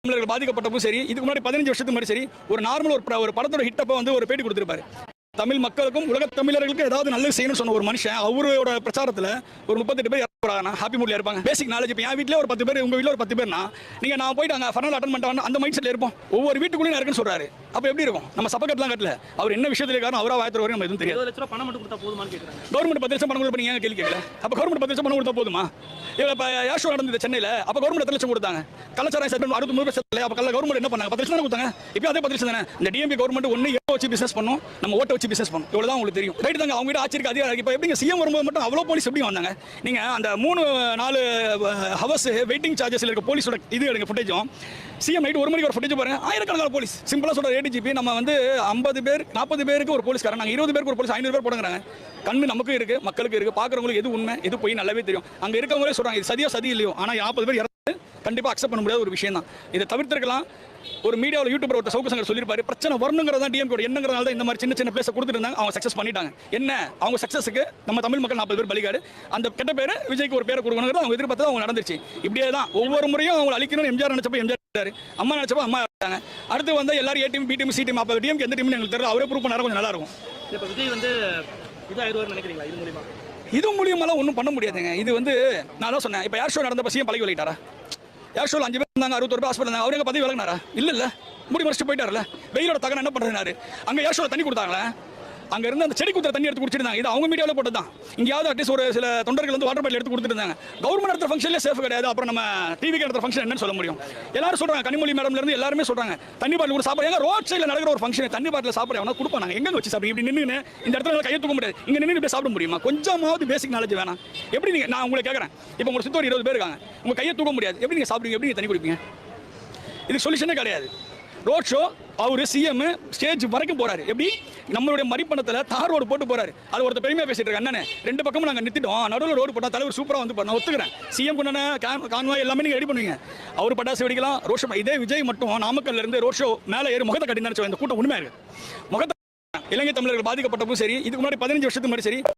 தமிழர்கள் பாதிக்கப்பட்டப்போ சரி, இதுக்கு முன்னாடி 15 வருஷத்துக்கு முன்னாடி சரி, ஒரு நார்மல் ஒரு படத்தோட ஹிட் அப்போ வந்து ஒரு பேட்டி கொடுத்திருப்பாரு. தமிழ் மக்களுக்கும் உலக தமிழர்களுக்கு ஏதாவது நல்லது செய்யணும்னு சொன்ன ஒரு மனுஷன் அவரோட பிரச்சாரத்துல ஒரு 38 பேர் இறக்குறாங்க. ஹாப்பி மூட்ல இருப்பாங்க. Basic knowledge. இப்போ என் வீட்டில் ஒரு 10 பேர், உங்க வீட்டில் ஒரு 10 பேர்னா நீங்க நான் போயிட்டு அங்கே ஃபர்னல் அட்டன் பண்ணிட்டு அந்த மைண்ட் செட்ல இருப்போம். ஒவ்வொரு வீட்டுக்குள்ளேயும் இருக்குன்னு சொல்றாரு. அப்போ எப்படி இருக்கும்? நம்ம சப்பக்கட்டலாம் கட்டல. அவர் என்ன விஷயத்துல இருக்காரு அவரா வாயத்துல வரையும் நம்ம எதுவும் தெரியாது. 20 லட்சம் பணம் மட்டும் கொடுத்தா போதுமான்னு கேட்குறாங்க. கவர்மெண்ட் 10 லட்சம் பணம் கொடுப்பா நீங்க கேள்வி கேட்கல. அப்போ கவர்மெண்ட் 10 லட்சம் பணம் கொடுத்தா போதுமா? இப்போ ஏர் ஷோ நடந்தது சென்னையில். அப்போ கவர்மெண்ட் 10 லட்சம் கொடுத்தாங்க. கலாச்சாரம் சட்டம் 63%. அப்போ கவர்மெண்ட் என்ன பண்ணாங்க? 10 லட்சம் தானே கொடுத்தாங்க. இப்போ அதே 10 லட்சம் தானே. இந்த டிஎம்பி கவர்மெண்ட் ஒன்று எவ்வளோ வச்சு பிசினஸ் பண்ணும், நம்ம ஓட்ட வச்சு பிசினஸ் பண்ணும். இவ்வளோதான் உங்களுக்கு தெரியும். ரைட் தாங்க. அவங்க ஆட்சிக்கு அதிகாரம். இப்போ எப்படிங்க சிஎம் வரும்போது மட்டும் அவ்வளோ போலீஸ் எப்படி வந்தாங்க? நீங்க அந்த 3-4 ஹவர்ஸ் வெயிட்டிங் சார்ஜஸ்ல இருக்க போலீஸோட இது எடுங்க ஃபுட்டேஜும் சிஎம் நைட் 1 மணிக்கு ஒரு ஃபுட்டேஜ் பாருங்க. ஆயிரக்கணக்கான போலீஸ். சிம்பிளா சொல்ற ஏடிஜிபி நம்ம வந்து 50 பேர் 40 பேருக்கு ஒரு போலீஸ்காரன், நாங்கள் 20 பேருக்கு ஒரு போலீஸ் 500 பேர் போடுங்கிறாங்க. கண்ணு நமக்கு இருக்கு, மக்களுக்கு இருக்கு, பாக்குறவங்களுக்கு எது உண்மை எது போய் நல்லாவே தெரியும். அங்க இருக்கவங்களே சொல்றாங்க இது சதியோ சதி இல்லையோ. ஆனா 40 பேர் இறந்து கண்டிப்பா அக்செப்ட் பண்ண முடியாத ஒரு விஷயம் தான். இதை தவிர்த்திருக்கலாம். ஒரு மீடியாவில் யூடியூபர் ஒரு சவுக்கு சங்கர் சொல்லியிருப்பாரு, பிரச்சனை வரணுங்கிறதா டிஎம்கே எண்ணங்கிறதால தான் இந்த மாதிரி சின்ன சின்ன பிளேஸை கொடுத்துட்டு இருந்தாங்க. அவங்க சக்சஸ் பண்ணிட்டாங்க. என்ன அவங்க சக்சஸுக்கு நம்ம தமிழ் மக்கள் 40 பேர் பலிகாடு. அந்த கெட்ட பேர் விஜய்க்கு ஒரு பேரை கொடுக்கணுங்கிறது அவங்க எதிர்பார்த்து அவங்க நடந்துச்சு. இப்படியே தான் ஒவ்வொரு முறையும் அவங்க அழிக்கணும்னு எம்ஜிஆர் நினைச்சப்போ எம்ஜிஆர், அம்மா நினைச்சப்போ அம்மா இருக்காங்க. அடுத்து வந்து எல்லாரும் A team B team C team. அப்போ டிஎம்கே எந்த டீம்னு எங்களுக்கு தெரியல. அவரே ப்ரூவ் பண்ணாரு, கொஞ்சம் நல்லா இருக்கும். இப்போ விஜய் வந்து இதாயிருவார்னு நினைக்கிறீங்களா? இது மூலியமா இது மூலியமாலாம் ஒன்றும் பண்ண முடியாதுங்க. இது வந்து நான் தான் சொன்னேன். இப்போ ஏர் ஷோ நடந்தப்போ சிஎம் பழகி விளையாட்டாரா? ஏர் ஷோவில் 5 பேர் இருந்தாங்க, 61 பேர் ஹாஸ்பிட்டல் இருந்தாங்க. அவருக்கு பதவி விலகினாரா? இல்ல முடி மறைச்சிட்டு போயிட்டார்ல. வெயிலோட தகன என்ன பண்றாரு? அங்கே ஏர் ஷோவில் தண்ணி கொடுத்தாங்களே, அங்க இருந்து அந்த செடி குத்துற தண்ணி எடுத்து குடிச்சிருந்தாங்க. இது அவங்க மீடியாவில் போட்டதான். இங்கேயாவது அட்லீஸ்ட் ஒரு சில தொண்டர்கள் வந்து வாட்டர் பாட்டில் எடுத்து கொடுத்துருந்தாங்க. கவர்மெண்ட் நடத்துற ஃபங்க்ஷன்லேயே சேஃப் கிடையாது. அப்புறம் நம்ம டிவிக்கு நடத்துற ஃபங்க்ஷன் என்னன்னு சொல்ல முடியும்? எல்லாரும் சொல்றாங்க, கனிமொழி மேடம்ல இருந்து எல்லாருமே சொல்றாங்க தண்ணி பாட்டில் கூட சாப்பிட. எங்க ரோட் சைடில் நடக்கிற ஒரு ஃபங்க்ஷன் தண்ணி பாட்டில் சாப்பிட அவனா கொடுப்பாங்க. எங்க வச்சு சாப்பிடுங்க? இப்படி நின்று இந்த இடத்துல கையை தூக்க முடியாது. இங்க நின்று இப்படி சாப்பிட முடியுமா? கொஞ்சமாவது பேசிக் நாலேஜ் வேணாம். எப்படி நீங்க, நான் உங்களை கேட்கறேன், இப்போ உங்களுக்கு சுத்தம் 20 பேர் இருக்காங்க, உங்க கையை தூக்க முடியாது, எப்படி நீங்க சாப்பிடுங்க? எப்படி நீங்க தண்ணி குடிப்பீங்க? இது சொல்யூஷனே கிடையாது. ரோட் ஷோ அவரு சிஎம் ஸ்டேஜ் வரைக்கும் போறாரு. எப்படி நம்மளுடைய மரிப்பணத்தில் தார் ரோடு போட்டு போறாரு. அது ஒருத்தர் பெருமையா பேசிட்டு இருக்காங்க. அண்ணனே 2 பக்கமும் நாங்கள் நிறுத்திட்டோம், நடுவில் ரோடு போட்டால் தலைவர் சூப்பராக வந்து நான் ஒத்துக்கிறேன். சிஎம் கொண்டான கான்வாய் எல்லாமே நீங்கள் ரெடி பண்ணுவீங்க. அவர் பட்டாசு வெடிக்கலாம், ரோட் ஷோ. இதே விஜய் மட்டும் நாமக்கல்ல இருந்து ரோட் ஷோ மேலே ஏறி முகத்தை கட்டி நினைச்சோம். இந்த கூட்டம் உண்மையா இருக்கு. முகத்தை இலங்கை தமிழர்கள் பாதிக்கப்பட்டப்போ சரி, இதுக்கு முன்னாடி 15 வருஷத்துக்கு முன்னாடி சரி,